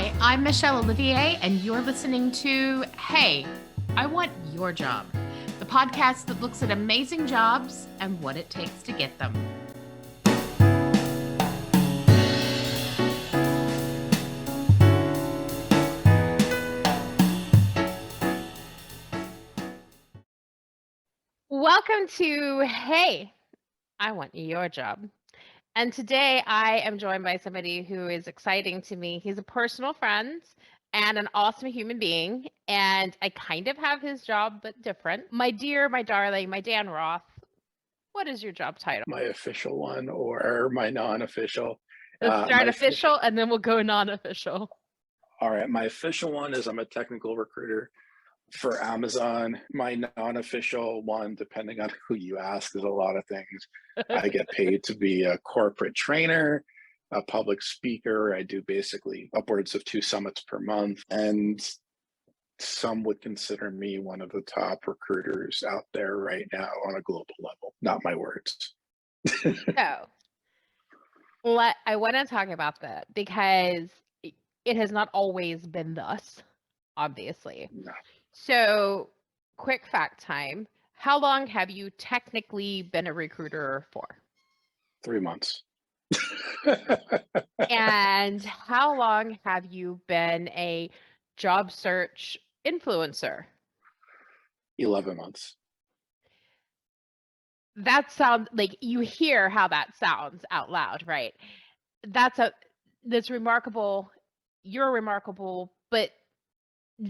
Hi, I'm Michelle Olivier, and you're listening to Hey, I Want Your Job, the podcast that looks at amazing jobs and what it takes to get them. Welcome to Hey, I Want Your Job. And today I am joined by somebody who is exciting to me. He's a personal friend and an awesome human being. And I kind of have his job, but different. My dear, my darling, my Dan Roth. What is your job title? My official one or my non-official. Let's start My official and then we'll go non-official. All right, my official one is I'm a technical recruiter for Amazon. My non-official one, depending on who you ask, is a lot of things. I get paid to be a corporate trainer, a public speaker. I do basically upwards of 2 summits per month, and some would consider me one of the top recruiters out there right now on a global level. Not my words. So, I want to talk about that because it has not always been thus, obviously. No. So, quick fact time. How long have you technically been a recruiter for? 3 months. And how long have you been a job search influencer? 11 months. That sounds like you hear how that sounds out loud, right? That's remarkable. You're remarkable, but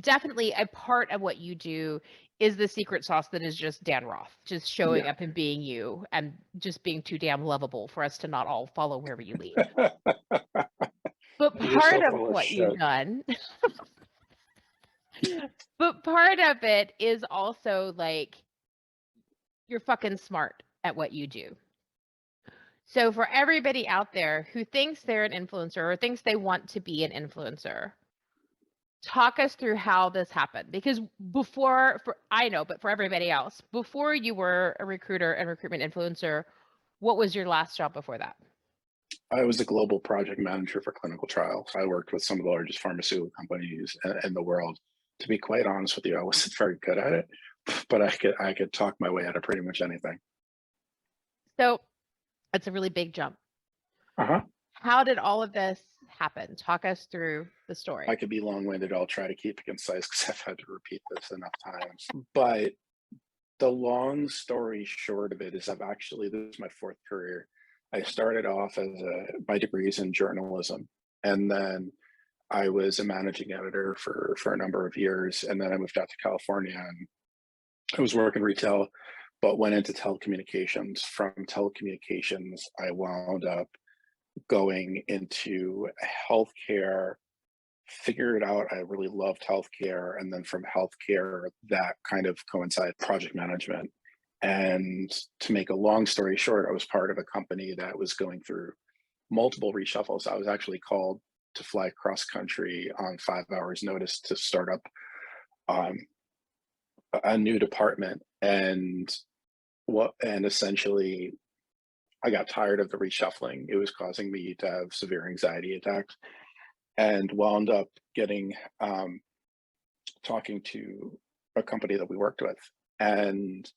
definitely a part of what you do is the secret sauce that is just Dan Roth, just showing Yeah. up and being you and just being too damn lovable for us to not all follow wherever you lead. But You're part so of full of what you've shit. done, but part of it is also like you're fucking smart at what you do. So for everybody out there who thinks they're an influencer or thinks they want to be an influencer, talk us through how this happened. Because I know, but for everybody else, before you were a recruiter and recruitment influencer, what was your last job before that? I was a global project manager for clinical trials. I worked with some of the largest pharmaceutical companies in the world. To be quite honest with you, I wasn't very good at it, but I could talk my way out of pretty much anything. So it's a really big jump. Uh-huh. How did all of this happen? Talk us through the story. I could be long-winded. I'll try to keep it concise because I've had to repeat this enough times. But the long story short of it is this is my 4th career. I started off as my degree is in journalism, and then I was a managing editor for a number of years, and then I moved out to California, and I was working retail, but went into telecommunications. From telecommunications, I wound up going into healthcare, figured out I really loved healthcare, and then from healthcare, that kind of coincided project management. And to make a long story short, I was part of a company that was going through multiple reshuffles. I was actually called to fly cross country on 5 hours notice to start up a new department, and essentially I got tired of the reshuffling. It was causing me to have severe anxiety attacks, and wound up getting talking to a company that we worked with, and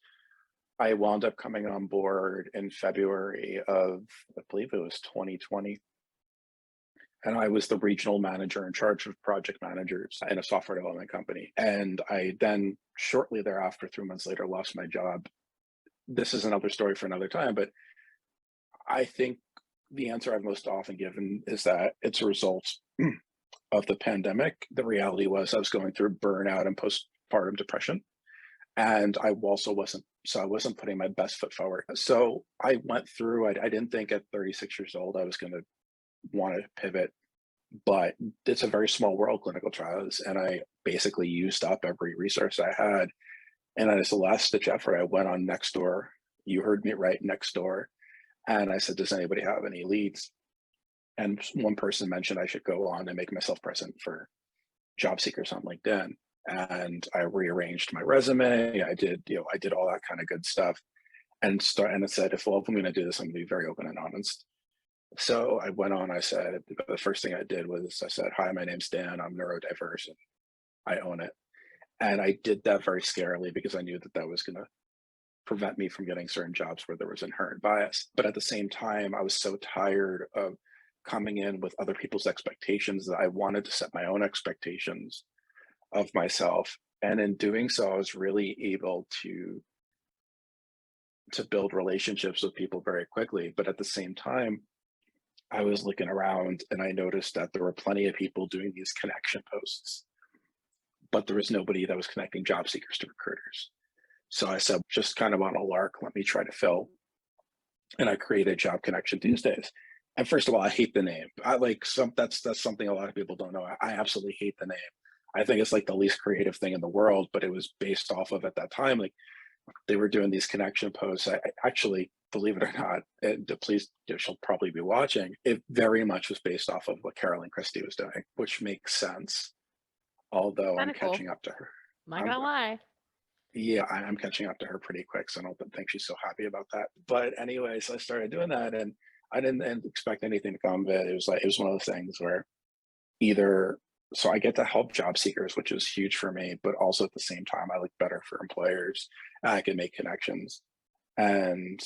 I wound up coming on board in February of, I believe it was 2020. And I was the regional manager in charge of project managers in a software development company. And I then, shortly thereafter, 3 months later, lost my job. This is another story for another time, but I think the answer I've most often given is that it's a result of the pandemic. The reality was I was going through burnout and postpartum depression. And I wasn't putting my best foot forward. So I went through, I didn't think at 36 years old I was going to want to pivot, but it's a very small world, clinical trials, and I basically used up every resource I had. And as a last ditch effort, I went on Nextdoor. You heard me right, Nextdoor. And I said, does anybody have any leads? And one person mentioned I should go on and make myself present for job seekers on LinkedIn. And I rearranged my resume. I did all that kind of good stuff, and I said, if I'm going to do this, I'm going to be very open and honest. So I went on, I said, the first thing I did was I said, "Hi, my name's Dan. I'm neurodiverse and I own it." And I did that very scarily because I knew that that was going to prevent me from getting certain jobs where there was inherent bias. But at the same time, I was so tired of coming in with other people's expectations that I wanted to set my own expectations of myself. And in doing so, I was really able to build relationships with people very quickly. But at the same time, I was looking around and I noticed that there were plenty of people doing these connection posts, but there was nobody that was connecting job seekers to recruiters. So I said, just kind of on a lark, let me try to fill. And I created Job Connection Tuesdays. And first of all, I hate the name. I like that's something a lot of people don't know. I absolutely hate the name. I think it's like the least creative thing in the world, but it was based off of at that time, like they were doing these connection posts. I actually, believe it or not, and please, she'll probably be watching. It very much was based off of what Carolyn Christie was doing, which makes sense. Although Kind I'm of cool. catching up to her. Not I'm gonna lie. Yeah, I'm catching up to her pretty quick, so I don't think she's so happy about that. But anyways, I started doing that, and I didn't expect anything to come of it. It was like it was one of those things where either so I get to help job seekers, which is huge for me, but also at the same time, I look better for employers. I can make connections, and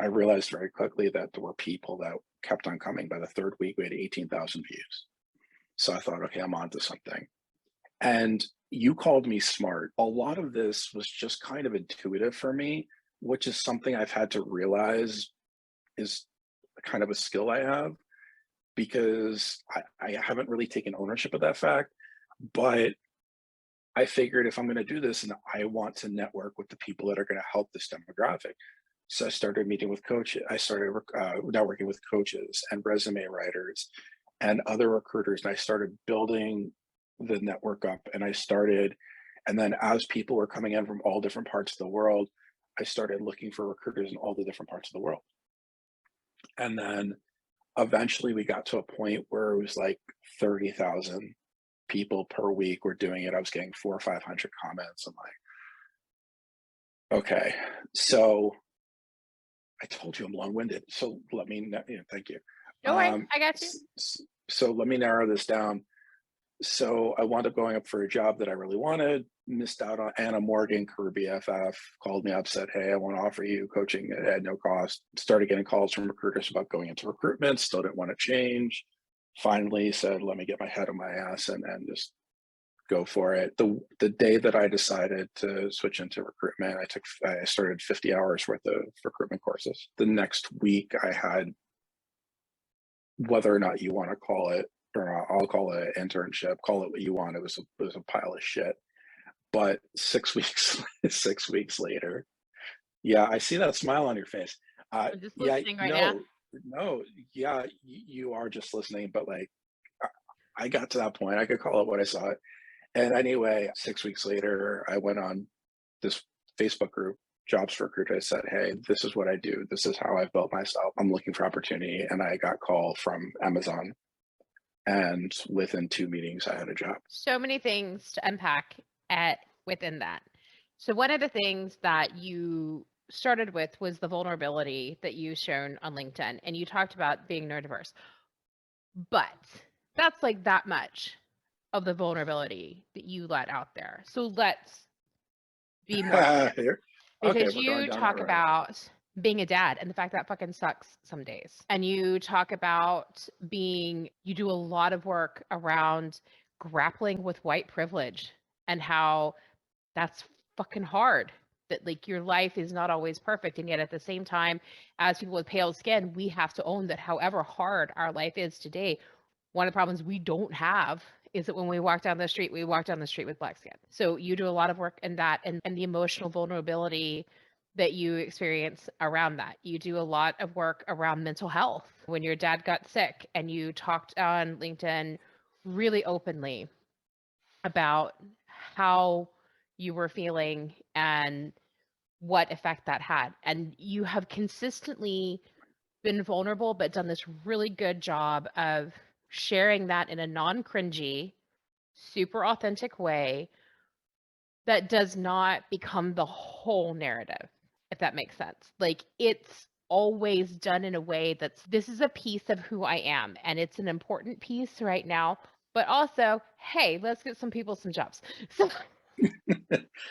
I realized very quickly that there were people that kept on coming. By the third week, we had 18,000 views. So I thought, okay, I'm on to something. And you called me smart. A lot of this was just kind of intuitive for me, which is something I've had to realize is kind of a skill I have because I haven't really taken ownership of that fact. But I figured if I'm going to do this and I want to network with the people that are going to help this demographic. So I started meeting with coaches. I started networking with coaches and resume writers and other recruiters. And I started building the network up and then as people were coming in from all different parts of the world, I started looking for recruiters in all the different parts of the world. And then eventually we got to a point where it was like 30,000 people per week were doing it. I was getting 400 or 500 comments. I'm like, okay, so I told you I'm long-winded. So let me, thank you. Don't worry, Um, I got you. so let me narrow this down. So I wound up going up for a job that I really wanted, missed out on Anna Morgan, career BFF, called me up, said, "Hey, I want to offer you coaching at no cost." Started getting calls from recruiters about going into recruitment, still didn't want to change. Finally said, let me get my head on my ass and just go for it. The day that I decided to switch into recruitment, I started 50 hours worth of recruitment courses. The next week I had, whether or not you want to call it, or not, I'll call it an internship, call it what you want. It was a pile of shit. But 6 weeks, 6 weeks later, yeah, I see that smile on your face. I'm just Yeah, listening right now. no, yeah, you are just listening, but like I got to that point. I could call it what I saw it. And anyway, 6 weeks later, I went on this Facebook group, Jobs for Recruit. I said, "Hey, this is what I do. This is how I've built myself. I'm looking for opportunity." And I got called from Amazon. And within 2 meetings, I had a job. So many things to unpack at within that. So one of the things that you started with was the vulnerability that you shown on LinkedIn, and you talked about being neurodiverse. But that's like that much of the vulnerability that you let out there. So let's be more clear. Here. Okay, Because we're going you down that talk road. about being a dad and the fact that fucking sucks some days. And you talk about you do a lot of work around grappling with white privilege and how that's fucking hard. That like your life is not always perfect. And yet at the same time, as people with pale skin, we have to own that however hard our life is today, one of the problems we don't have is that when we walk down the street, we walk down the street with black skin. So you do a lot of work in that and the emotional vulnerability that you experience around that. You do a lot of work around mental health. When your dad got sick and you talked on LinkedIn really openly about how you were feeling and what effect that had. And you have consistently been vulnerable, but done this really good job of sharing that in a non-cringy, super authentic way that does not become the whole narrative, if that makes sense. Like it's always done in a way that's, this is a piece of who I am, and it's an important piece right now, but also, hey, let's get some people some jobs. So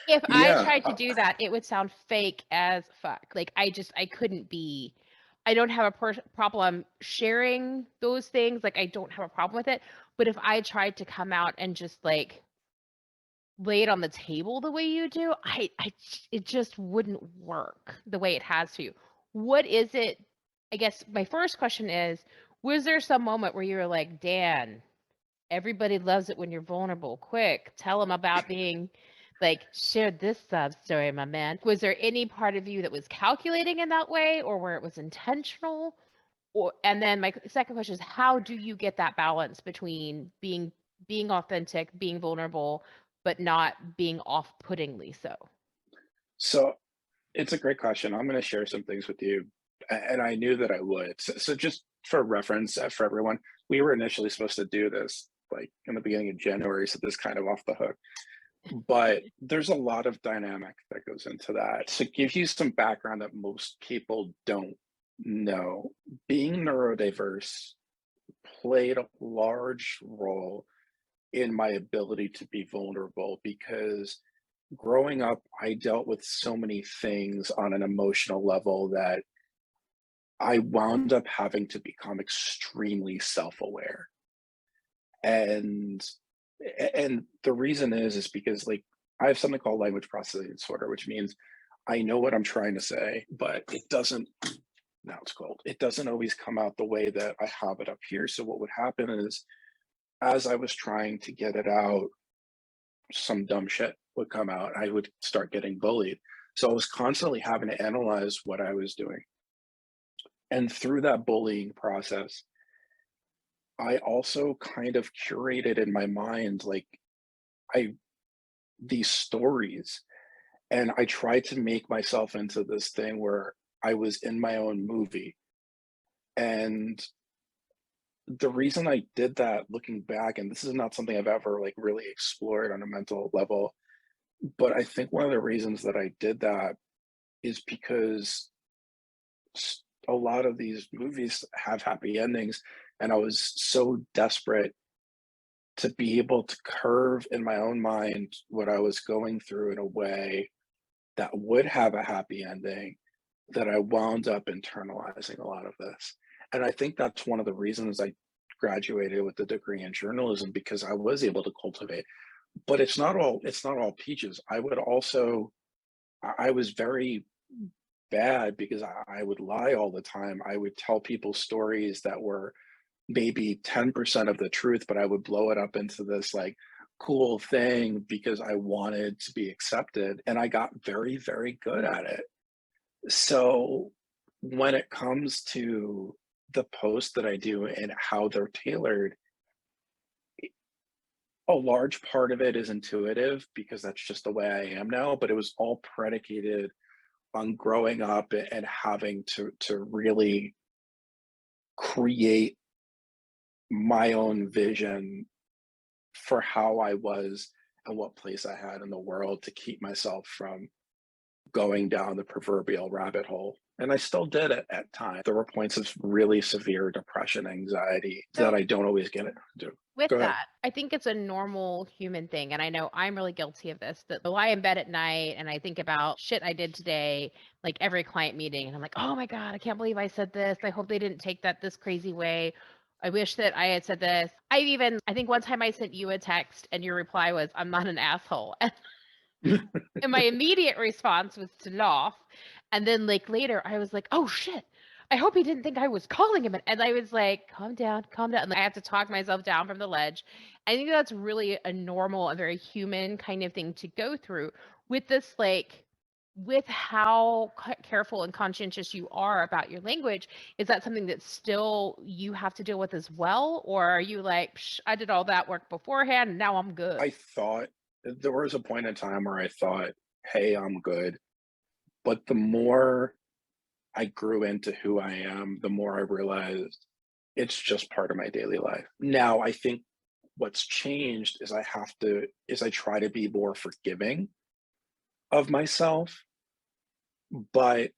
if I Yeah. tried to do that, it would sound fake as fuck. Like, I couldn't be. I don't have a problem sharing those things. Like, I don't have a problem with it. But if I tried to come out and just like lay it on the table the way you do, it just wouldn't work the way it has to. What is it? I guess my first question is, was there some moment where you were like, Dan, everybody loves it when you're vulnerable. Quick, tell them about being like, share this sob story, my man. Was there any part of you that was calculating in that way, or where it was intentional? Or, and then my second question is, how do you get that balance between being authentic, being vulnerable, but not being off-puttingly so? So it's a great question. I'm going to share some things with you, and I knew that I would. So just for reference, for everyone, we were initially supposed to do this like in the beginning of January, so this kind of off the hook. But there's a lot of dynamic that goes into that. To give you some background that most people don't know, being neurodiverse played a large role in my ability to be vulnerable because growing up, I dealt with so many things on an emotional level that I wound up having to become extremely self-aware. And and the reason is because like I have something called language processing disorder, which means I know what I'm trying to say, but it doesn't, now it's cold. It doesn't always come out the way that I have it up here. So what would happen is as I was trying to get it out, some dumb shit would come out. I would start getting bullied. So I was constantly having to analyze what I was doing. And through that bullying process, I also kind of curated in my mind like I these stories and I tried to make myself into this thing where I was in my own movie. And the reason I did that looking back, and this is not something I've ever like really explored on a mental level, but I think one of the reasons that I did that is because a lot of these movies have happy endings, and I was so desperate to be able to curve in my own mind what I was going through in a way that would have a happy ending that I wound up internalizing a lot of this. And I think that's one of the reasons I graduated with a degree in journalism because I was able to cultivate. But it's not all peaches. I would also I was very bad because I would lie all the time. I would tell people stories that were maybe 10% of the truth, but I would blow it up into this like cool thing because I wanted to be accepted. And I got very, very good at it. So when it comes to the posts that I do and how they're tailored, a large part of it is intuitive because that's just the way I am now, but it was all predicated on growing up and having to really create my own vision for how I was and what place I had in the world to keep myself from going down the proverbial rabbit hole. And I still did it at times. There were points of really severe depression, anxiety that So I don't always get it to. with Go ahead. that, I think it's a normal human thing, and I know I'm really guilty of this, that I lie in bed at night and I think about shit I did today, like every client meeting, and I'm like, "Oh my god, I can't believe I said this. I hope they didn't take that this crazy way. I wish that I had said this." I think one time I sent you a text and your reply was, "I'm not an asshole." And my immediate response was to laugh. And then like later I was like, "Oh shit. I hope he didn't think I was calling him." And I was like, "Calm down, calm down." And I have to talk myself down from the ledge. I think that's really a normal, a very human kind of thing to go through with this, like, with how careful and conscientious you are about your language. Is that something that still you have to deal with as well? Or are you like, Psh, I did all that work beforehand and now I'm good? I thought there was a point in time where I thought, hey, I'm good. But the more I grew into who I am, the more I realized it's just part of my daily life. Now, I think what's changed is I try to be more forgiving of myself, but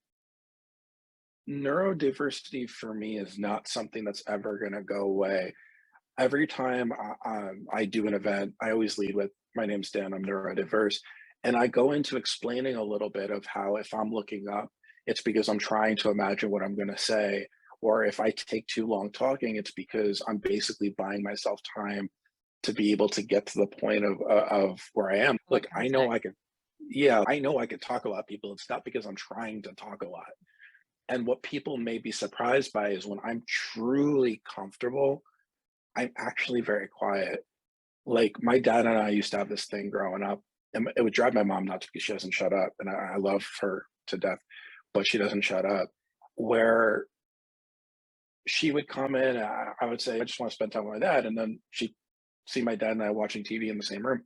Neurodiversity for me is not something that's ever going to go away. Every time I do an event, I always lead with, "My name's Dan, I'm neurodiverse." And I go into explaining a little bit of how if I'm looking up, it's because I'm trying to imagine what I'm going to say. Or if I take too long talking, it's because I'm basically buying myself time to be able to get to the point of where I am. What Look, comes I know next? I can, yeah, I know I can talk a lot, people. It's not because I'm trying to talk a lot. And what people may be surprised by is when I'm truly comfortable, I'm actually very quiet. Like, my dad and I used to have this thing growing up, and it would drive my mom nuts because she doesn't shut up, and I love her to death, but she doesn't shut up, where she would come in, I would say, "I just wanna spend time with my dad," and then she'd see my dad and I watching TV in the same room,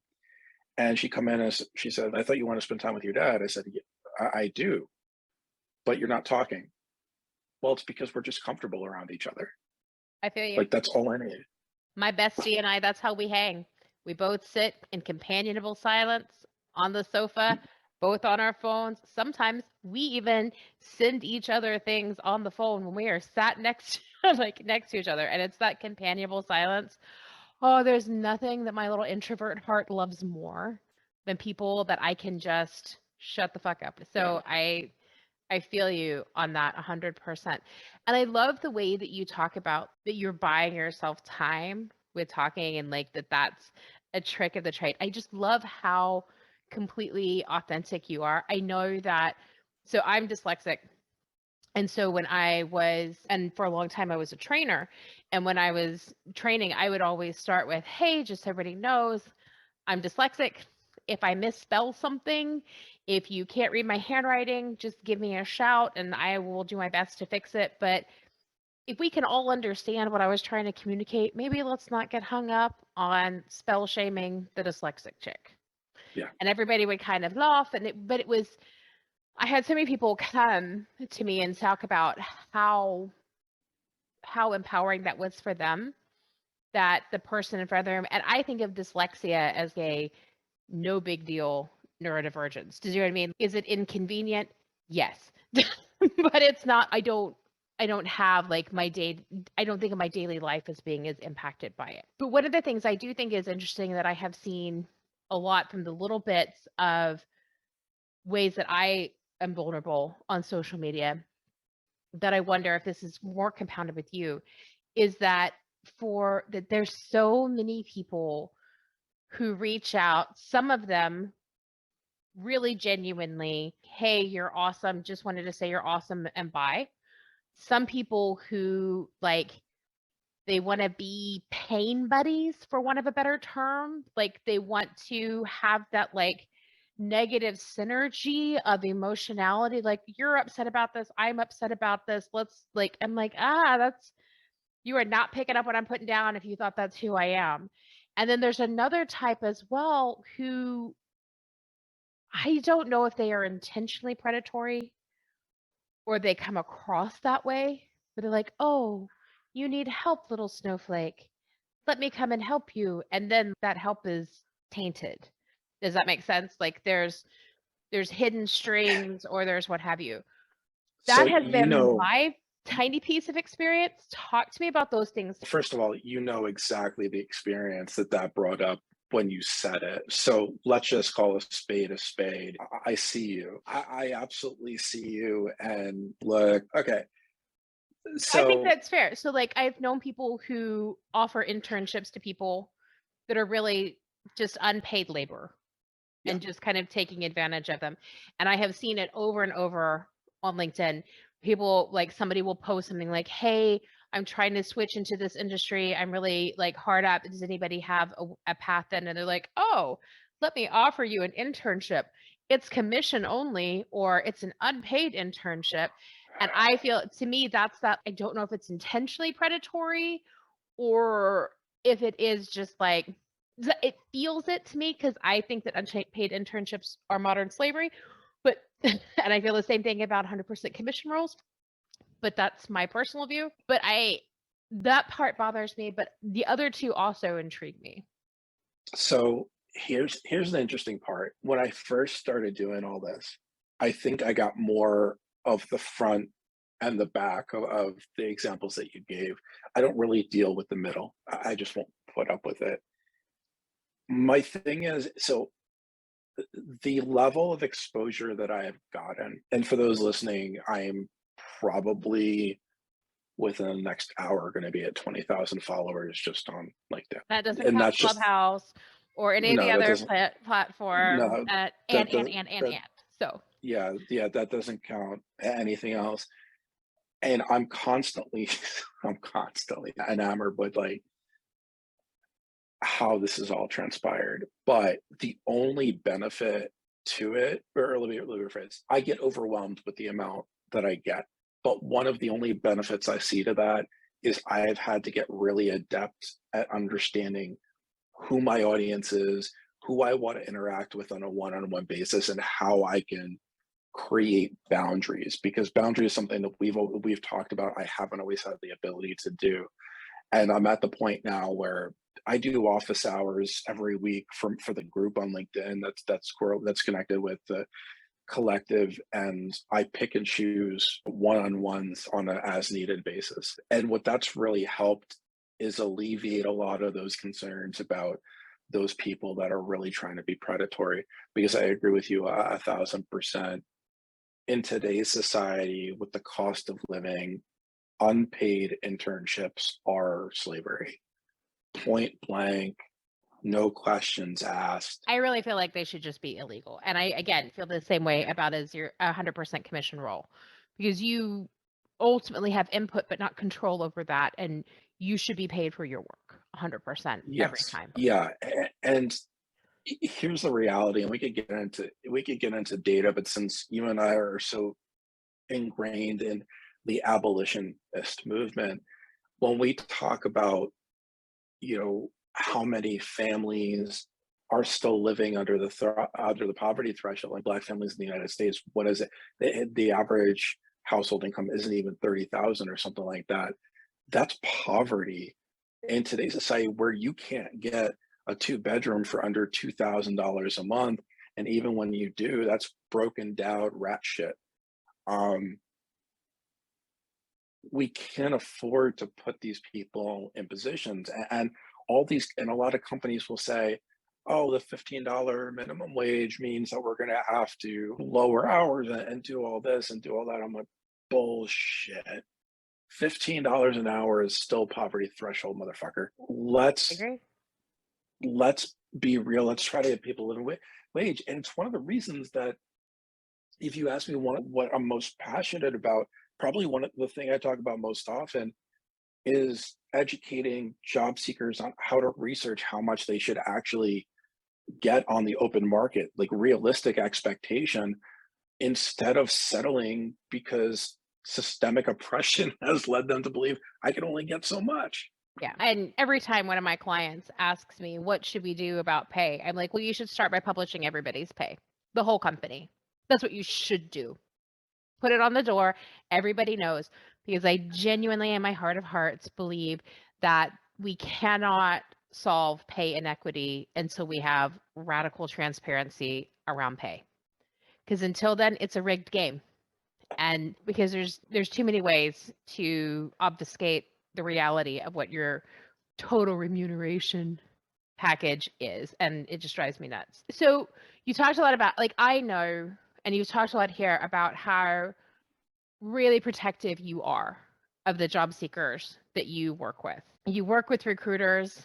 and she'd come in and she said, "I thought you wanted to spend time with your dad." I said, "Yeah, I do, but you're not talking." "Well, it's because we're just comfortable around each other." I feel you. Like, that's all I need. My bestie and I, that's how we hang. We both sit in companionable silence on the sofa, both on our phones. Sometimes we even send each other things on the phone when we are sat next like next to each other. And it's that companionable silence. Oh, there's nothing that my little introvert heart loves more than people that I can just shut the fuck up. Yeah. So I feel you on that 100%. And I love the way that you talk about that you're buying yourself time with talking and like that's a trick of the trade. I just love how completely authentic you are. I know that, so I'm dyslexic. And so when I was, and for a long time I was a trainer, and when I was training, I would always start with, "Hey, just so everybody knows, I'm dyslexic. If I misspell something, if you can't read my handwriting, just give me a shout and I will do my best to fix it. But if we can all understand what I was trying to communicate, maybe let's not get hung up on spell shaming the dyslexic chick." Yeah. And everybody would kind of laugh. But it was, I had so many people come to me and talk about how empowering that was for them, that the person in front of them, and I think of dyslexia as a no big deal neurodivergence. Does you know what I mean? Is it inconvenient? Yes. But it's not, I don't have like I don't think of my daily life as being as impacted by it. But one of the things I do think is interesting that I have seen a lot from the little bits of ways that I am vulnerable on social media, that I wonder if this is more compounded with you, is that for that there's so many people who reach out, some of them really genuinely, "Hey, you're awesome. Just wanted to say you're awesome and bye." Some people who like they want to be pain buddies for want of a better term. Like they want to have that like negative synergy of emotionality. Like you're upset about this, I'm upset about this. Let's like I'm like, that's you are not picking up what I'm putting down if you thought that's who I am. And then there's another type as well who I don't know if they are intentionally predatory or they come across that way, but they're like, "Oh, you need help, little snowflake. Let me come and help you." And then that help is tainted. Does that make sense? Like there's hidden strings or there's what have you. So, That has been my tiny piece of experience. Talk to me about those things. first of all, exactly the experience that brought up when you said it. So let's just call a spade a spade. I see you. I absolutely see you. And look, okay. I think So that's fair. So like I've known people who offer internships to people that are really just unpaid labor yeah, and just kind of taking advantage of them. And I have seen it over and over on LinkedIn. People like somebody will post something like, "Hey, I'm trying to switch into this industry. I'm really like hard up. Does anybody have a path in?" And they're like, "Oh, let me offer you an internship. It's commission only or it's an unpaid internship." And I feel to me that's that I don't know if it's intentionally predatory or if it is just like it feels it to me because I think that unpaid internships are modern slavery, but and I feel the same thing about 100% commission rules, but that's my personal view. But that part bothers me, but the other two also intrigue me. so here's the interesting part. When I first started doing all this, I think I got more of the front and the back of the examples that you gave. I don't really deal with the middle. I just won't put up with it. My thing is, so the level of exposure that I have gotten, and for those listening, I'm probably within the next hour going to be at 20,000 followers just on LinkedIn. That doesn't And count that's just, Clubhouse or any of the no, that other doesn't, platforms. no, And that and doesn't, and and that, and. So yeah, yeah, that doesn't count anything else. And I'm constantly, I'm constantly enamored with like how this has all transpired. But the only benefit to it, or let me rephrase, I get overwhelmed with the amount that I get. But one of the only benefits I see to that is I've had to get really adept at understanding who my audience is, who I want to interact with on a one-on-one basis, and how I can create boundaries, because boundary is something that we've talked about. I haven't always had the ability to do, and I'm at the point now where I do office hours every week for the group on LinkedIn that's connected with the collective, and I pick and choose one-on-ones on an as needed basis. And what that's really helped is alleviate a lot of those concerns about those people that are really trying to be predatory. Because I agree with you 1,000%. In today's society, with the cost of living, unpaid internships are slavery. Point blank, no questions asked. I really feel like they should just be illegal. And I, again, feel the same way about as your 100% commission role, because you ultimately have input, but not control over that. And you should be paid for your work 100% every Yes, time. yeah, and here's the reality, and we could get into data, but since you and I are so ingrained in the abolitionist movement, when we talk about, how many families are still living under the poverty threshold, like Black families in the United States, what is it? The average household income isn't even 30,000 or something like that. That's poverty in today's society, where you can't get a two-bedroom for under $2,000 a month, and even when you do, that's broken down rat shit. Um, we can't afford to put these people in positions, and a lot of companies will say, oh, the $15 minimum wage means that we're going to have to lower hours and do all this and do all that. I'm like, bullshit. $15 an hour is still poverty threshold, motherfucker. I agree. Let's be real. Let's try to get people living wage. And it's one of the reasons that, if you ask me what I'm most passionate about, probably one of the thing I talk about most often is educating job seekers on how to research how much they should actually get on the open market, like realistic expectation, instead of settling because systemic oppression has led them to believe I can only get so much. Yeah. And every time one of my clients asks me, what should we do about pay? I'm like, well, you should start by publishing everybody's pay, the whole company. That's what you should do. Put it on the door. Everybody knows, because I genuinely, in my heart of hearts, believe that we cannot solve pay inequity until we have radical transparency around pay. Because until then, it's a rigged game. And because there's too many ways to obfuscate the reality of what your total remuneration package is, and it just drives me nuts. So you talked a lot about, like, I know, and you talked a lot here about how really protective you are of the job seekers that you work with. You work with recruiters.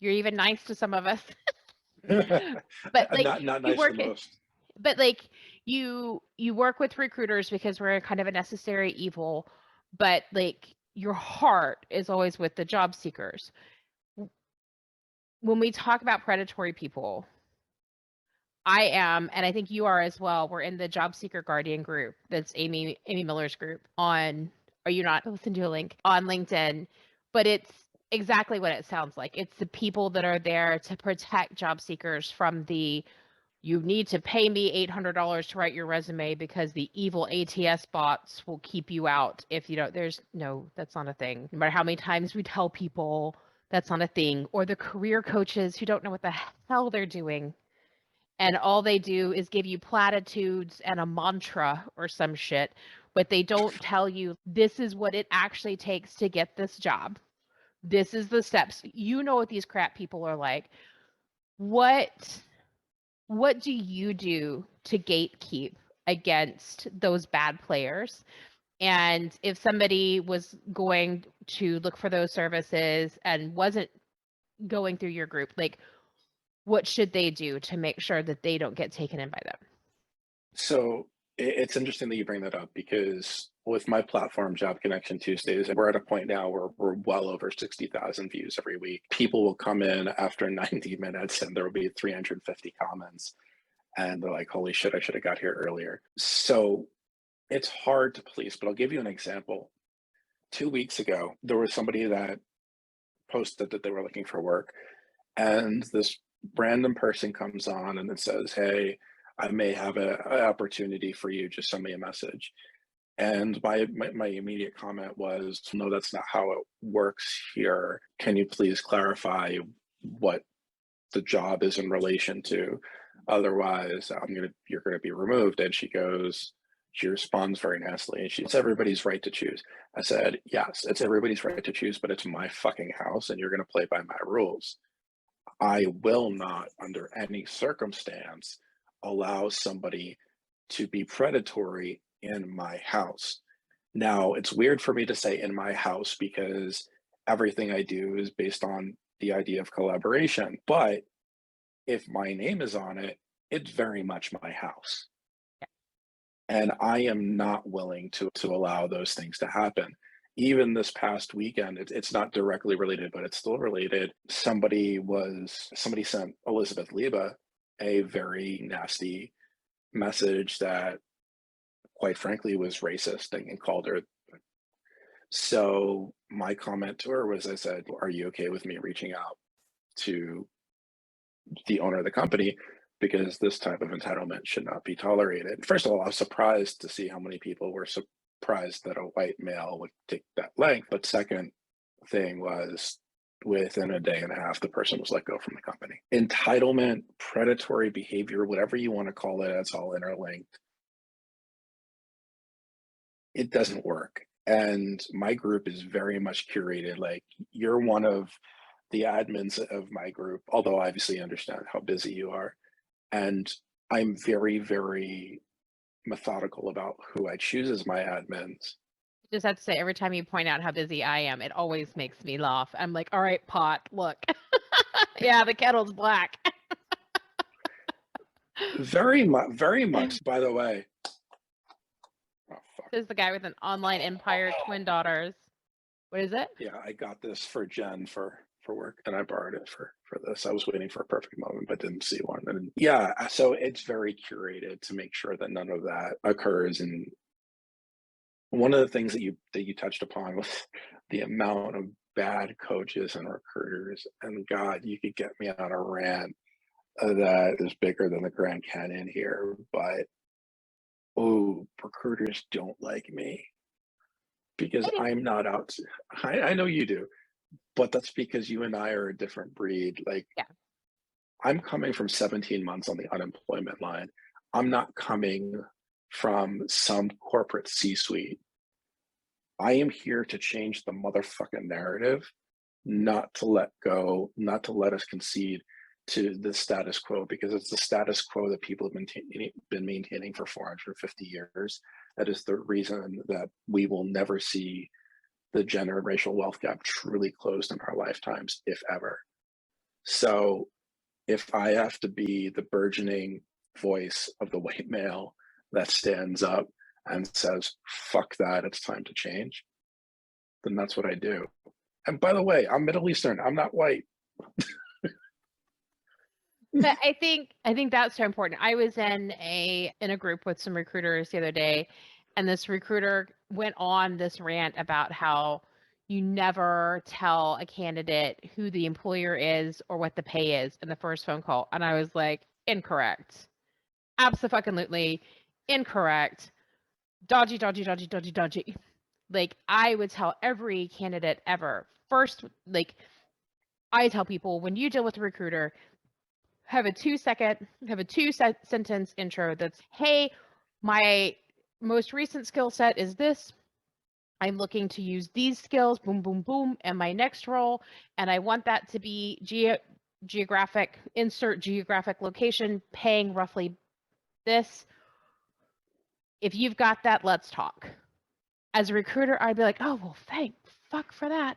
You're even nice to some of us. But like Not you nice to work most. but like you work with recruiters because we're kind of a necessary evil, but like your heart is always with the job seekers. When we talk about predatory people, I am, and I think you are as well. We're in the job seeker guardian group. That's Amy Miller's group on, are you not? Listen to a link on LinkedIn, but it's exactly what it sounds like. It's the people that are there to protect job seekers from the, you need to pay me $800 to write your resume because the evil ATS bots will keep you out if you don't. That's not a thing. No matter how many times we tell people, that's not a thing. Or the career coaches who don't know what the hell they're doing, and all they do is give you platitudes and a mantra or some shit, but they don't tell you this is what it actually takes to get this job. This is the steps. You know what these crap people are like. What do you do to gatekeep against those bad players? And if somebody was going to look for those services and wasn't going through your group, like, what should they do to make sure that they don't get taken in by them? So it's interesting that you bring that up because with my platform, Job Connection Tuesdays, we're at a point now where we're well over 60,000 views every week. People will come in after 90 minutes and there will be 350 comments. And they're like, holy shit, I should have got here earlier. So it's hard to police, but I'll give you an example. 2 weeks ago, there was somebody that posted that they were looking for work. And this random person comes on and it says, hey, I may have an opportunity for you. Just send me a message. And my immediate comment was, no, that's not how it works here. Can you please clarify what the job is in relation to? Otherwise, you're gonna be removed. And she responds very nastily and it's everybody's right to choose. I said, yes, it's everybody's right to choose, but it's my fucking house and you're gonna play by my rules. I will not, under any circumstance, allow somebody to be predatory in my house. Now, it's weird for me to say in my house because everything I do is based on the idea of collaboration. But if my name is on it, it's very much my house. And I am not willing to allow those things to happen. Even this past weekend, it's not directly related, but it's still related. Somebody sent Elizabeth Leba a very nasty message that, quite frankly, was racist and called her. So my comment to her was, I said, are you okay with me reaching out to the owner of the company? Because this type of entitlement should not be tolerated. First of all, I was surprised to see how many people were surprised that a white male would take that length. But second thing was, within a day and a half, the person was let go from the company. Entitlement, predatory behavior, whatever you want to call it, it's all interlinked. It doesn't work. And my group is very much curated. Like, you're one of the admins of my group, although I obviously understand how busy you are. And I'm very, very methodical about who I choose as my admins. Just have to say, every time you point out how busy I am, it always makes me laugh. I'm like, all right, pot, look. Yeah, the kettle's black. Very much, by the way. Oh, fuck. There's the guy with an online empire, twin daughters. What is it? Yeah, I got this for Jen for work, and I borrowed it for this. I was waiting for a perfect moment, but didn't see one. And yeah, so it's very curated to make sure that none of that occurs. And one of the things that you touched upon was the amount of bad coaches and recruiters. And God, you could get me on a rant that is bigger than the Grand Canyon here, but recruiters don't like me because I'm not out. I know you do, but that's because you and I are a different breed. Like, Yeah. I'm coming from 17 months on the unemployment line. I'm not coming from some corporate C-suite. I am here to change the motherfucking narrative, not to let let us concede to the status quo, because it's the status quo that people have been maintaining for 450 years. That is the reason that we will never see the gender and racial wealth gap truly closed in our lifetimes, if ever. So if I have to be the burgeoning voice of the white male that stands up and says, fuck that, it's time to change, then that's what I do. And by the way, I'm Middle Eastern, I'm not white. But I think that's so important. I was in a group with some recruiters the other day, and this recruiter went on this rant about how you never tell a candidate who the employer is or what the pay is in the first phone call. And I was like, incorrect. Absolutely incorrect. Dodgy. Like, I would tell every candidate ever first, like, I tell people, when you deal with a recruiter, have a 2-sentence intro that's, hey, my most recent skill set is this. I'm looking to use these skills, boom, boom, boom, and my next role. And I want that to be geographic, insert geographic location, paying roughly this. If you've got that, let's talk. As a recruiter, I'd be like, oh, well, thank fuck for that.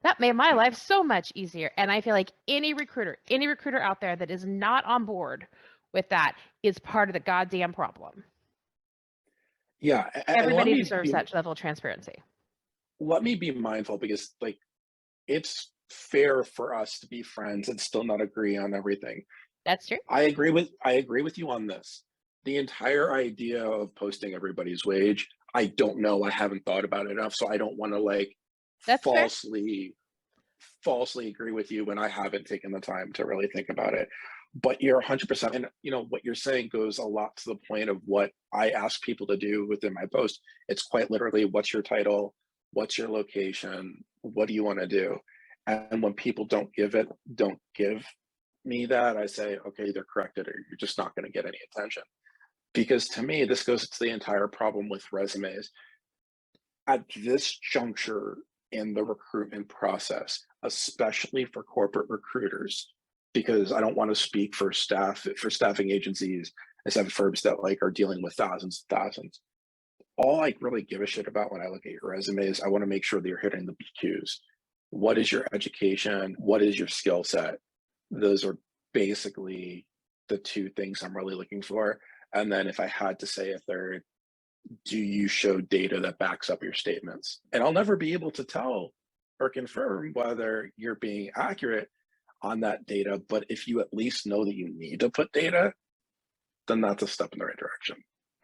That made my life so much easier. And I feel like any recruiter out there that is not on board with that is part of the goddamn problem. Yeah, and Everybody deserves that level of transparency. let me be mindful, because like, it's fair for us to be friends and still not agree on everything. That's true. I agree with you on this. The entire idea of posting everybody's wage, I don't know. I haven't thought about it enough, so I don't want to like That's fair. falsely agree with you when I haven't taken the time to really think about it. But you're 100%, and what you're saying goes a lot to the point of what I ask people to do within my post. It's quite literally, what's your title? What's your location? What do you want to do? And when people don't give me that, I say, okay, either correct it or you're just not going to get any attention. Because to me, this goes to the entire problem with resumes. At this juncture in the recruitment process, especially for corporate recruiters, because I don't want to speak for staffing agencies and firms that like are dealing with thousands and thousands. All I really give a shit about when I look at your resume is I want to make sure that you're hitting the BQs. What is your education? What is your skill set? Those are basically the two things I'm really looking for. And then if I had to say a third, do you show data that backs up your statements? And I'll never be able to tell or confirm whether you're being accurate on that data, but if you at least know that you need to put data, then that's a step in the right direction.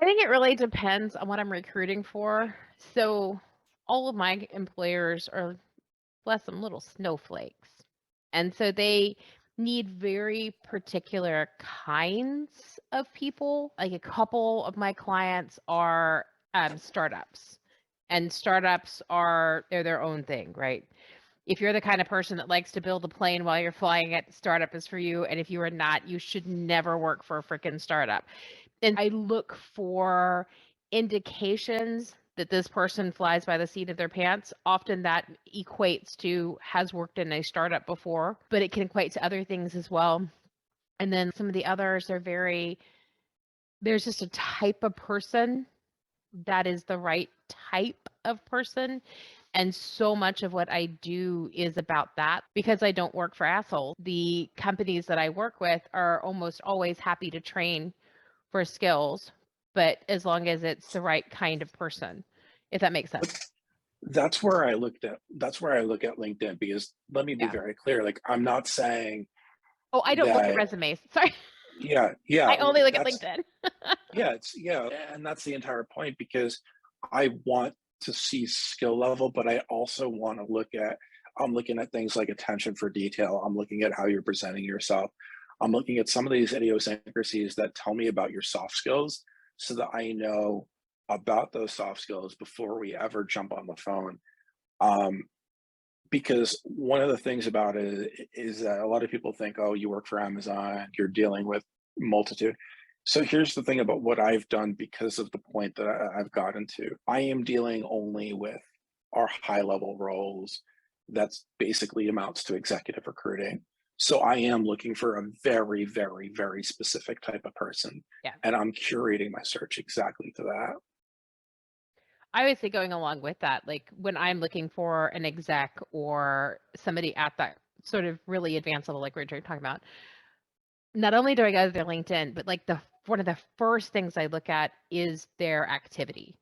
I think it really depends on what I'm recruiting for. So all of my employers are, bless them, little snowflakes. And so they need very particular kinds of people. Like a couple of my clients are startups, and startups they're their own thing, right? If you're the kind of person that likes to build a plane while you're flying it, startup is for you. And if you are not, you should never work for a freaking startup. And I look for indications that this person flies by the seat of their pants. Often that equates to has worked in a startup before, but it can equate to other things as well. And then some of the others are there's just a type of person that is the right type of person. And so much of what I do is about that, because I don't work for assholes. The companies that I work with are almost always happy to train for skills, but as long as it's the right kind of person, if that makes sense. That's where I look at LinkedIn, because let me be very clear. Like, I'm not saying Oh, I don't look at that, resumes. Sorry. yeah, I only look at LinkedIn. and that's the entire point, because I want to see skill level, but I also want to I'm looking at things like attention for detail. I'm looking at how you're presenting yourself. I'm looking at some of these idiosyncrasies that tell me about your soft skills, so that I know about those soft skills before we ever jump on the phone. Um, because one of the things about it is that a lot of people think, oh, you work for Amazon, you're dealing with multitude. So here's the thing about what I've done because of the point that I've gotten to. I am dealing only with our high level roles. That's basically amounts to executive recruiting. So I am looking for a very, very, very specific type of person. Yeah. And I'm curating my search exactly to that. I would say going along with that, like when I'm looking for an exec or somebody at that sort of really advanced level, like we're talking about, not only do I go to their LinkedIn, but like one of the first things I look at is their activity.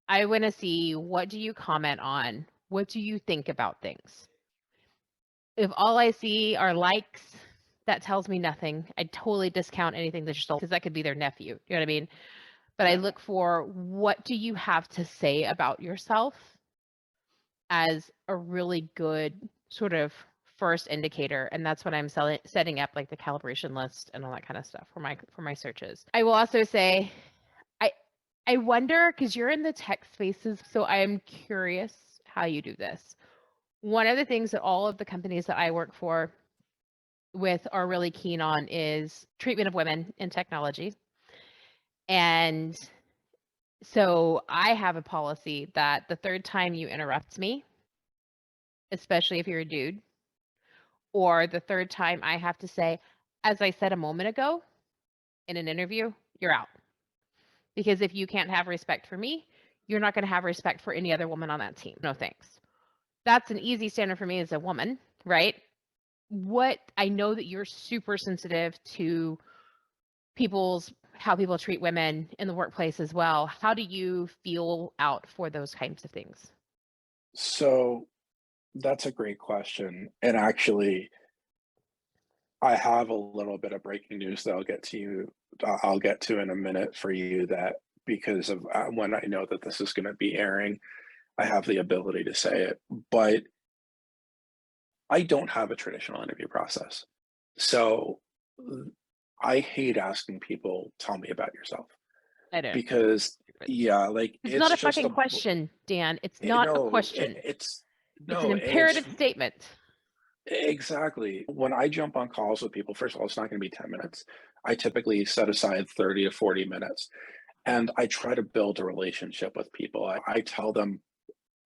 I want to see, what do you comment on? What do you think about things? If all I see are likes, that tells me nothing. I totally discount anything that's just because that could be their nephew. You know what I mean? But I look for, what do you have to say about yourself, as a really good sort of first indicator. And that's when I'm setting up like the calibration list and all that kind of stuff for my searches. I will also say, I wonder, because you're in the tech spaces, so I am curious how you do this. One of the things that all of the companies that I work for with are really keen on is treatment of women in technology. And So I have a policy that the third time you interrupt me, especially if you're a dude, or the third time I have to say, as I said a moment ago in an interview, you're out. Because if you can't have respect for me, you're not going to have respect for any other woman on that team. No thanks. That's an easy standard for me as a woman, right? What I know that you're super sensitive to how people treat women in the workplace as well. How do you feel out for those kinds of things? So that's a great question. And actually, I have a little bit of breaking news that I'll get to in a minute for you that because of when I know that this is going to be airing, I have the ability to say it. But I don't have a traditional interview process. So I hate asking people, tell me about yourself I don't. because yeah, like It's it's not a just fucking question, Dan. It's not a no, question. It's an it's imperative statement. exactly. When I jump on calls with people, first of all, it's not going to be 10 minutes. I typically set aside 30 to 40 minutes and I try to build a relationship with people. I tell them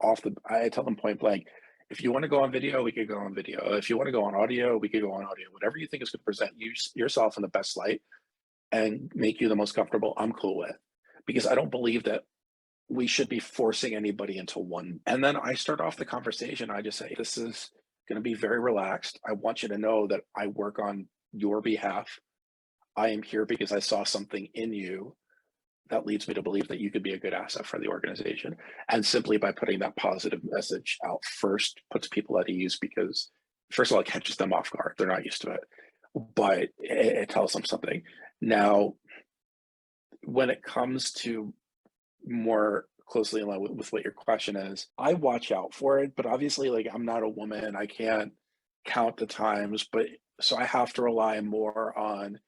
point blank, if you want to go on video, we could go on video. If you want to go on audio, we could go on audio. Whatever you think is going to present yourself in the best light and make you the most comfortable, I'm cool with. Because I don't believe that we should be forcing anybody into one. And then I start off the conversation. I just say, this is going to be very relaxed. I want you to know that I work on your behalf. I am here because I saw something in you that leads me to believe that you could be a good asset for the organization. And simply by putting that positive message out first puts people at ease because, first of all, it catches them off guard. They're not used to it, but it tells them something. Now, when it comes to more closely in line with what your question is, I watch out for it, but obviously, like, I'm not a woman. I can't count the times, but so I have to rely more on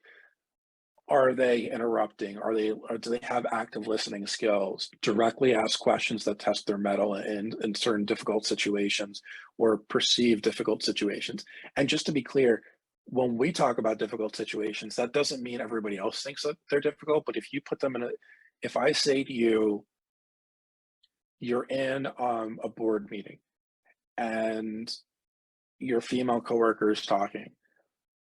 are they interrupting? Or do they have active listening skills? Directly ask questions that test their mettle in certain difficult situations or perceived difficult situations. And just to be clear, when we talk about difficult situations, that doesn't mean everybody else thinks that they're difficult. But if you put them in if I say to you, you're in a board meeting and your female coworker is talking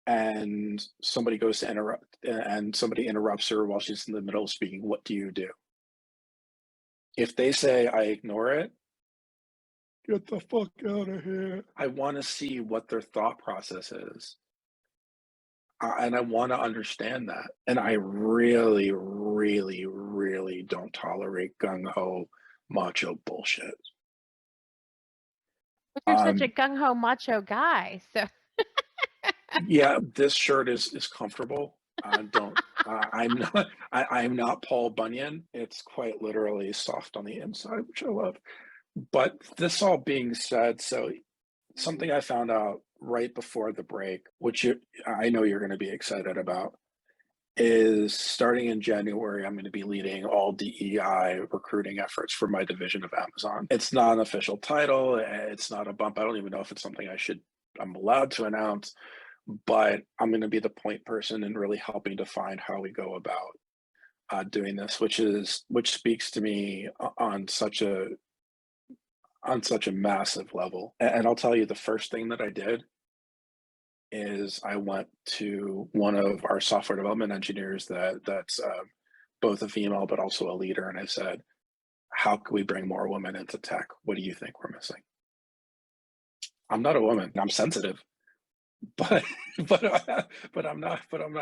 and somebody goes to interrupt and somebody interrupts her while she's in the middle of speaking, what do you do? If they say I ignore it, get the fuck out of here. I want to see what their thought process is. And I want to understand that. And I really, really, really don't tolerate gung ho macho bullshit. But you're such a Um, gung ho macho guy. So yeah, this shirt is comfortable. Don't I'm not I'm not Paul Bunyan. It's quite literally soft on the inside, which I love. But this all being said, so something I found out right before the break, I know you're going to be excited about, is starting in January, I'm going to be leading all DEI recruiting efforts for my division of Amazon. It's not an official title. It's not a bump. I don't even know if it's something I'm allowed to announce, but I'm going to be the point person and really helping define how we go about doing this, which speaks to me on such a massive level. And I'll tell you, the first thing that I did is I went to one of our software development engineers that's both a female but also a leader, and I said, "How can we bring more women into tech? What do you think we're missing?" I'm not a woman. I'm sensitive, but but I'm not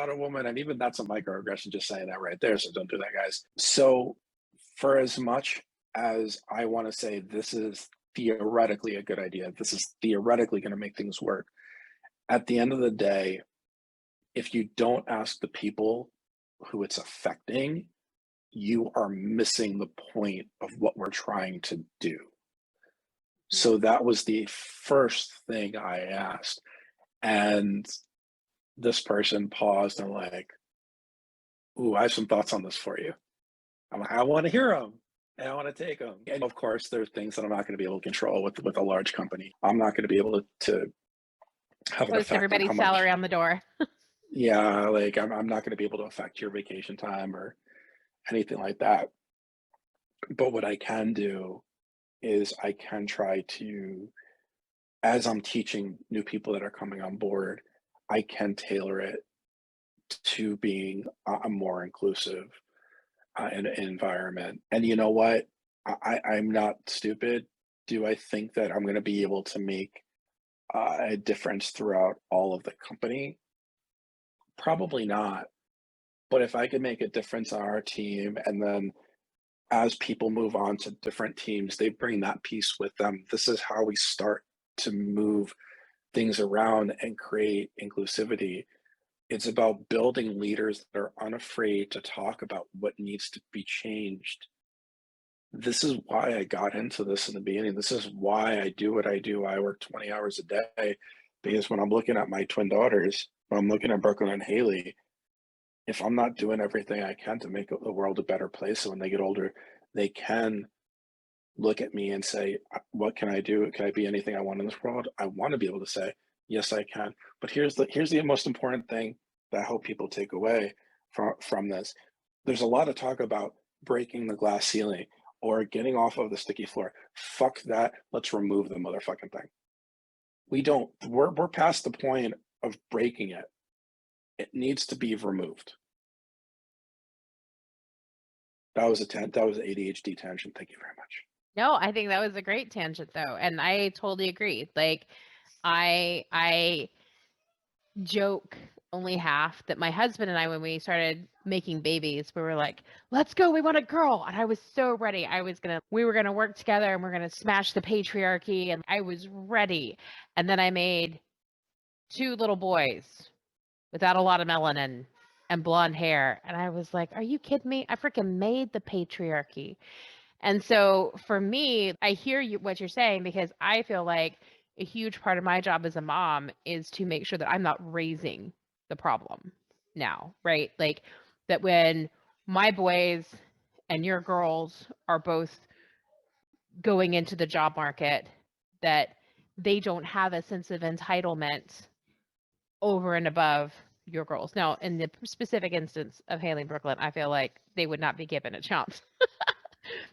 a woman, and even that's a microaggression. Just saying that right there. So don't do that, guys. So for as much as I want to say this is theoretically a good idea, this is theoretically going to make things work. At the end of the day, if you don't ask the people who it's affecting, you are missing the point of what we're trying to do. So that was the first thing I asked. And this person paused and like, ooh, I have some thoughts on this for you. I'm like, I want to hear them and I want to take them. And of course, there are things that I'm not going to be able to control with a large company. I'm not going to be able to have an post effect on how everybody's much. salary on the door. Yeah, like I'm not going to be able to affect your vacation time or anything like that. But what I can do is I can try to, as I'm teaching new people that are coming on board, I can tailor it to being a more inclusive environment. And you know what? I'm not stupid. Do I think that I'm going to be able to make a difference throughout all of the company? Probably not. But if I could make a difference on our team, and then as people move on to different teams, they bring that piece with them. This is how we start to move things around and create inclusivity. It's about building leaders that are unafraid to talk about what needs to be changed. This is why I got into this in the beginning. This is why I do what I do. I work 20 hours a day because when I'm looking at my twin daughters, when I'm looking at Brooklyn and Haley, if I'm not doing everything I can to make the world a better place, so when they get older, they can look at me and say, "What can I do? Can I be anything I want in this world?" I want to be able to say, "Yes, I can." But here's the most important thing that I hope people take away from this. There's a lot of talk about breaking the glass ceiling or getting off of the sticky floor. Fuck that. Let's remove the motherfucking thing. We don't. We're past the point of breaking it. It needs to be removed. That was ADHD tangent. Thank you very much. No, I think that was a great tangent though, and I totally agree. Like, I joke only half that my husband and I, when we started making babies, we were like, let's go, we want a girl. And I was so ready. We were gonna work together and we're gonna smash the patriarchy. And I was ready. And then I made 2 little boys without a lot of melanin and blonde hair. And I was like, are you kidding me? I freaking made the patriarchy. And so for me, I hear what you're saying, because I feel like a huge part of my job as a mom is to make sure that I'm not raising the problem now, right? Like, that when my boys and your girls are both going into the job market, that they don't have a sense of entitlement over and above your girls. Now, in the specific instance of Haley and Brooklyn, I feel like they would not be given a chance.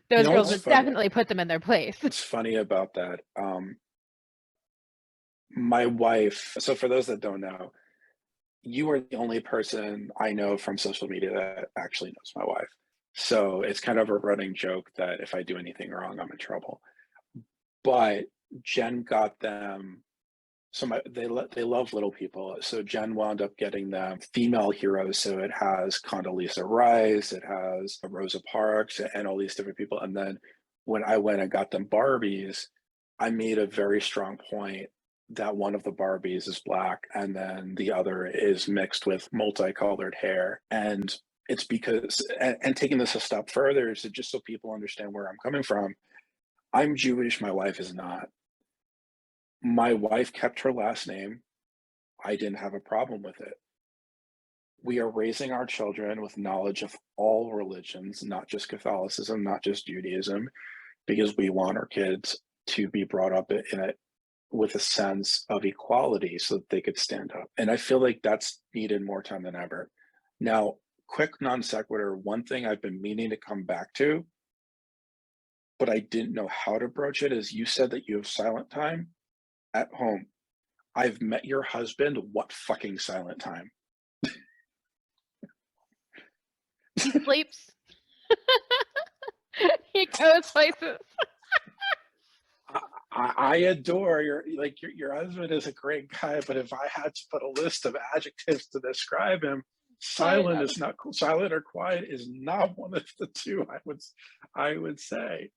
You Those know girls what's would funny? definitely put them in their place. What's funny about that? My wife. So for those that don't know, you are the only person I know from social media that actually knows my wife. So it's kind of a running joke that if I do anything wrong, I'm in trouble. But Jen got them. They love little people. So Jen wound up getting them female heroes. So it has Condoleezza Rice, it has Rosa Parks, and all these different people. And then when I went and got them Barbies, I made a very strong point that one of the Barbies is black and then the other is mixed with multicolored hair. And it's because, and taking this a step further, is just so people understand where I'm coming from. I'm Jewish, my wife is not. My wife kept her last name. I didn't have a problem with it. We are raising our children with knowledge of all religions, not just Catholicism, not just Judaism, because we want our kids to be brought up in it with a sense of equality so that they could stand up. And I feel like that's needed more time than ever. Now, quick non sequitur, one thing I've been meaning to come back to, but I didn't know how to broach it, is you said that you have silent time at home. I've met your husband. What fucking silent time? He sleeps. He goes places. I adore your husband is a great guy, but if I had to put a list of adjectives to describe him, silent or quiet is not one of the two I would say.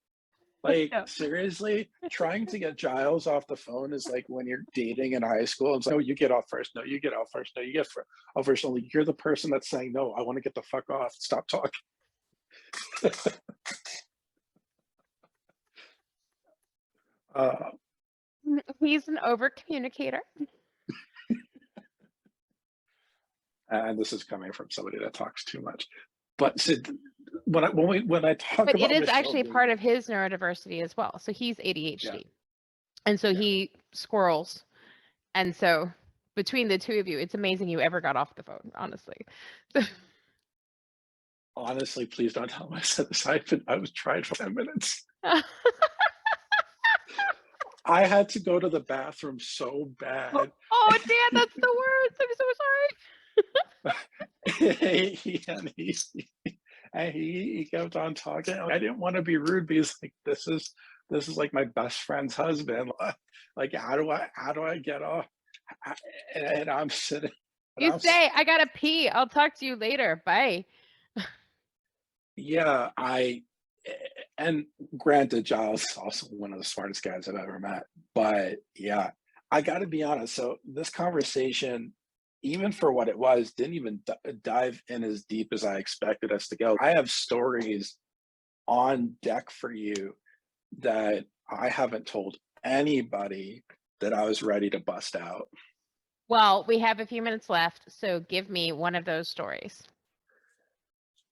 Like, No. seriously, trying to get Giles off the phone is like when you're dating in high school. It's like, no, you get off first. No, you get off first. No, you get off first. Only you're the person that's saying, no, I want to get the fuck off. Stop talking. uh, He's an over communicator. and this is coming from somebody that talks too much. But so, when I talk But it about is Michelle actually being, part of his neurodiversity as well. So he's ADHD. yeah, And so yeah. he squirrels. And so between the two of you, it's amazing you ever got off the phone, honestly. Honestly, please don't tell him I said this. I was trying for 10 minutes. I had to go to the bathroom so bad. Oh, Dan, that's the worst. I'm so and he kept on talking. I didn't want to be rude because like this is like my best friend's husband. Like how do I get off? And I'm sitting. And You I'm say, I gotta pee. I'll talk to you later. Bye. yeah. And granted, Giles is also one of the smartest guys I've ever met. But yeah, I got to be honest. So this conversation, even for what it was, didn't even dive in as deep as I expected us to go. I have stories on deck for you that I haven't told anybody that I was ready to bust out. Well, we have a few minutes left, so give me one of those stories.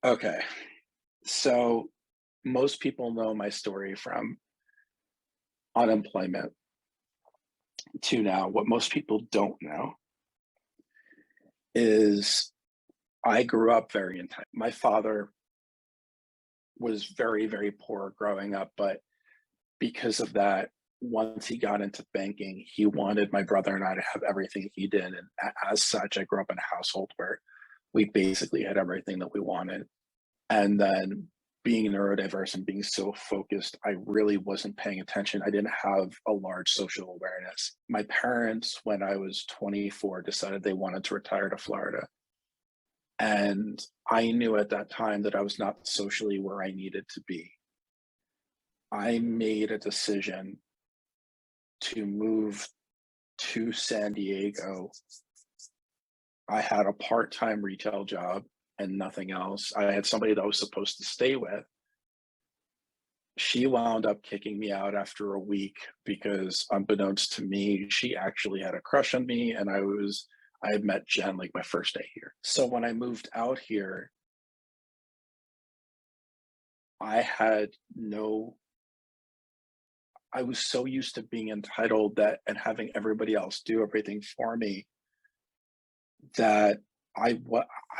Okay. So most people know my story from unemployment to now. What most people don't know is I grew up very entitled. My father was very, very poor growing up, but because of that, once he got into banking, he wanted my brother and I to have everything he did. And as such, I grew up in a household where we basically had everything that we wanted. And then being neurodiverse and being so focused, I really wasn't paying attention. I didn't have a large social awareness. My parents, when I was 24, decided they wanted to retire to Florida. And I knew at that time that I was not socially where I needed to be. I made a decision to move to San Diego. I had a part-time retail job and nothing else. I had somebody that I was supposed to stay with. She wound up kicking me out after a week because unbeknownst to me, she actually had a crush on me and I had met Jen like my first day here. So when I moved out here, I had no I was so used to being entitled that and having everybody else do everything for me that I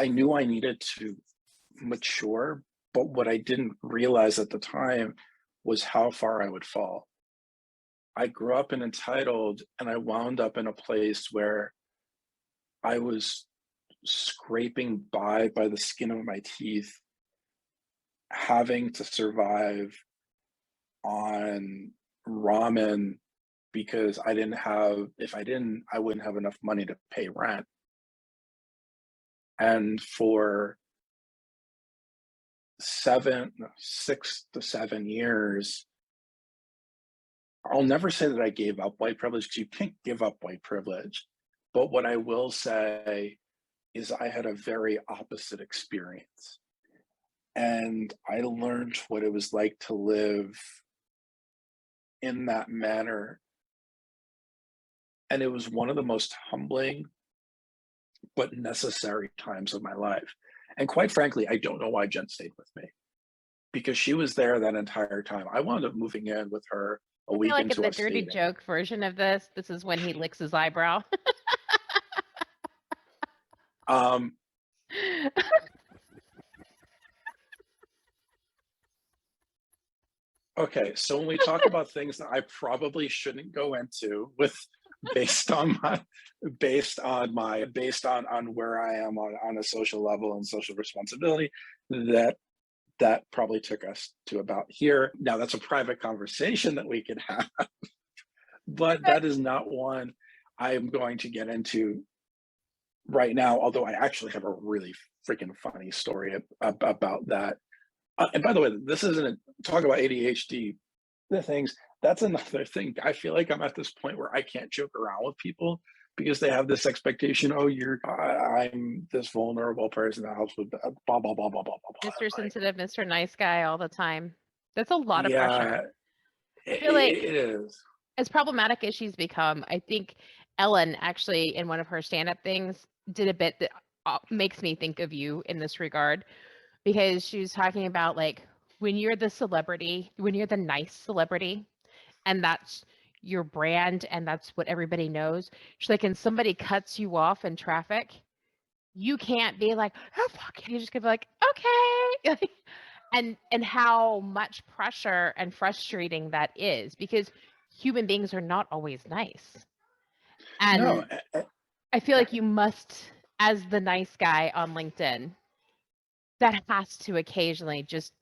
knew I needed to mature, but what I didn't realize at the time was how far I would fall. I grew up in entitled and I wound up in a place where I was scraping by the skin of my teeth, having to survive on ramen because I didn't have, if I didn't, I wouldn't have enough money to pay rent. And for 6 to 7 years, I'll never say that I gave up white privilege because you can't give up white privilege. But what I will say is I had a very opposite experience. And I learned what it was like to live in that manner. And it was one of the most humbling but necessary times of my life. And quite frankly, I don't know why Jen stayed with me because she was there that entire time. I wound up moving in with her a I feel week like in into the us dirty dating. joke version of this is when he licks his eyebrow. Um, okay, so when we talk about things that I probably shouldn't go into with based on where I am on a social level and social responsibility, that probably took us to about here. Now that's a private conversation that we can have, but that is not one I am going to get into right now, although I actually have a really freaking funny story about that. And by the way, this isn't talk about ADHD, the things. That's another thing. I feel like I'm at this point where I can't joke around with people because they have this expectation. Oh, I'm this vulnerable person that helps with blah blah blah blah blah blah blah. Mr. Like, Sensitive, Mr. Nice Guy all the time. That's a lot of pressure. yeah, I feel like it is. as problematic as she's become, I think Ellen actually in one of her stand-up things did a bit that makes me think of you in this regard because she was talking about like when you're the celebrity, when you're the nice celebrity and that's your brand and that's what everybody knows. She's like, and somebody cuts you off in traffic, you can't be like, oh fuck, you just gonna be like, okay. and how much pressure and frustrating that is, because human beings are not always nice. No, And I feel like you must, as the nice guy on LinkedIn, that has to occasionally just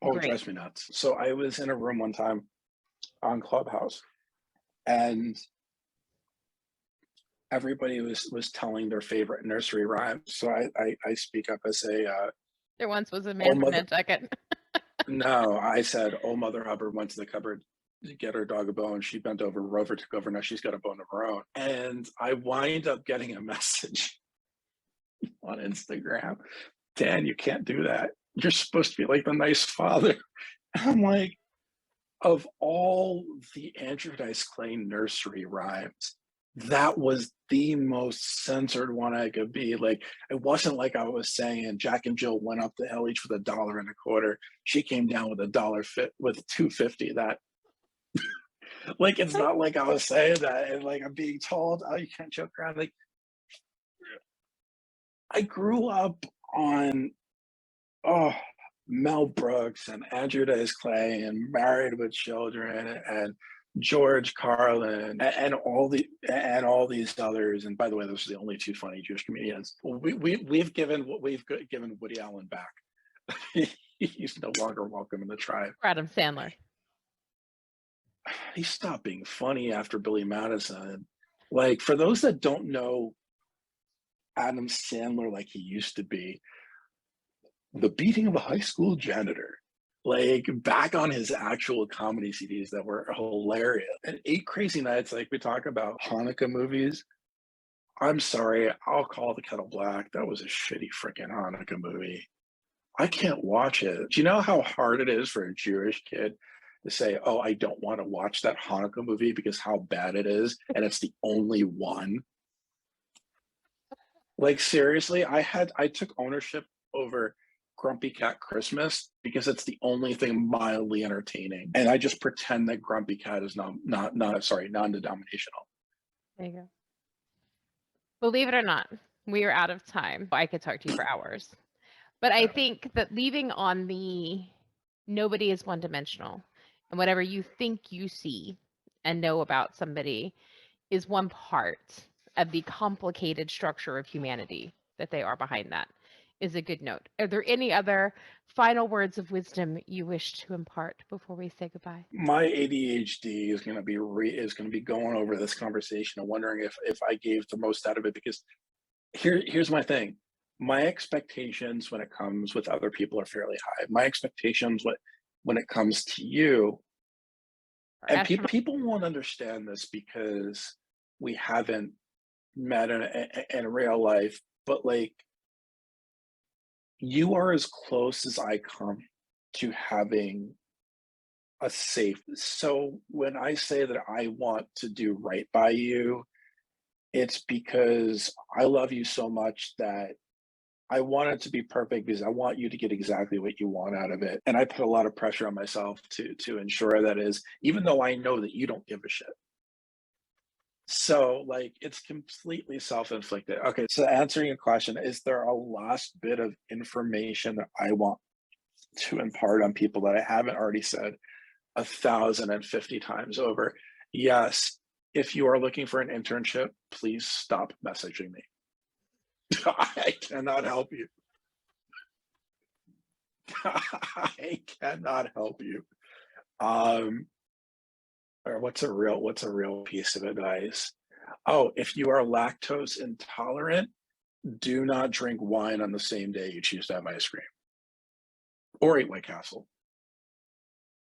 oh, it grate. drives me nuts. So I was in a room one time on Clubhouse, and everybody was telling their favorite nursery rhymes. So I speak up as a There once was a oh man from mother. Nantucket. No, I said, oh Mother Hubbard went to the cupboard to get her dog a bone. She bent over, Rover took over. Now she's got a bone of her own. And I wind up getting a message on Instagram. Dan, you can't do that. You're supposed to be like the nice father. I'm like, of all the Andrew Dice Clay nursery rhymes, that was the most censored one I could be. Like, it wasn't like I was saying Jack and Jill went up the hill each with $1.25. She came down with with $2.50. That like, it's not like I was saying that, and like I'm being told, oh, you can't joke around. Like, I grew up on Mel Brooks and Andrew Dice Clay and Married with Children and George Carlin and all these others. And by the way, those are the only two funny Jewish comedians. We've given Woody Allen back. He's no longer welcome in the tribe. Adam Sandler. He stopped being funny after Billy Madison. Like, for those that don't know Adam Sandler like he used to be, The Beating of a High School Janitor, like back on his actual comedy CDs that were hilarious. And Eight Crazy Nights, like we talk about Hanukkah movies. I'm sorry, I'll call the kettle black. That was a shitty freaking Hanukkah movie. I can't watch it. Do you know how hard it is for a Jewish kid to say, oh, I don't want to watch that Hanukkah movie because how bad it is, and it's the only one? Like, seriously, I took ownership over Grumpy Cat Christmas because it's the only thing mildly entertaining, and I just pretend that Grumpy Cat is non-denominational. There you go. Believe it or not, we are out of time. I could talk to you for hours. But I think that leaving on the nobody is one-dimensional, and whatever you think you see and know about somebody is one part of the complicated structure of humanity that they are behind that, is a good note. Are there any other final words of wisdom you wish to impart before we say goodbye? My ADHD is going to be going over this conversation and wondering if I gave the most out of it, because here's my thing. My expectations when it comes with other people are fairly high. My expectations when it comes to you, and people won't understand this because we haven't met in real life, but like, you are as close as I come to having a safe. So when I say that I want to do right by you, it's because I love you so much that I want it to be perfect, because I want you to get exactly what you want out of it. And I put a lot of pressure on myself to ensure that is, even though I know that you don't give a shit. So like, it's completely self-inflicted. Okay, so answering your question, is there a last bit of information that I want to impart on people that I haven't already said 1,050 times over? Yes. If you are looking for an internship, please stop messaging me. I cannot help you. I cannot help you. Or what's a real piece of advice? Oh, if you are lactose intolerant, do not drink wine on the same day you choose to have ice cream or eat White Castle.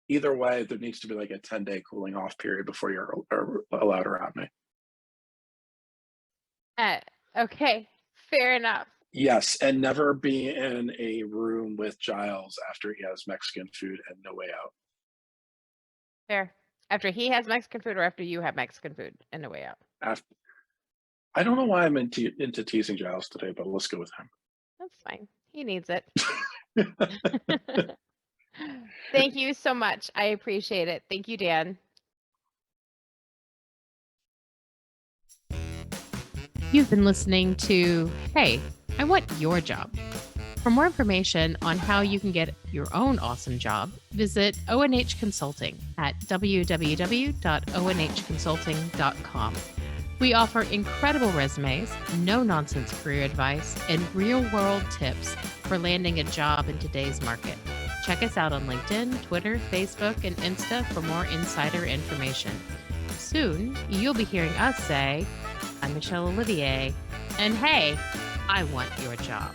Either way, there needs to be like a 10-day cooling off period before you're allowed around me. Okay, fair enough. Yes, and never be in a room with Giles after he has Mexican food and No Way Out. Fair. After he has Mexican food, or after you have Mexican food and No Way Out? After, I don't know why I'm into teasing Giles today, but let's go with him. That's fine. He needs it. Thank you so much. I appreciate it. Thank you, Dan. You've been listening to Hey, I Want Your Job. For more information on how you can get your own awesome job, visit ONH Consulting at www.onhconsulting.com. We offer incredible resumes, no-nonsense career advice, and real-world tips for landing a job in today's market. Check us out on LinkedIn, Twitter, Facebook, and Insta for more insider information. Soon, you'll be hearing us say, I'm Michelle Olivier, and hey, I want your job.